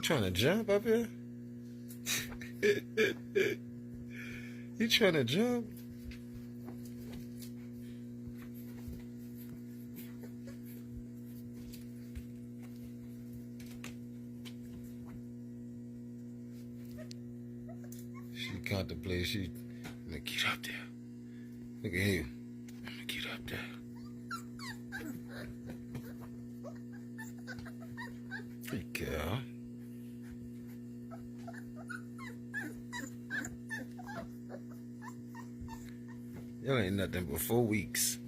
trying to jump up here? You trying to jump? She contemplates. She gonna get up there. Look at him. I'm gonna get up there. Good girl. Y'all ain't nothing but 4 weeks.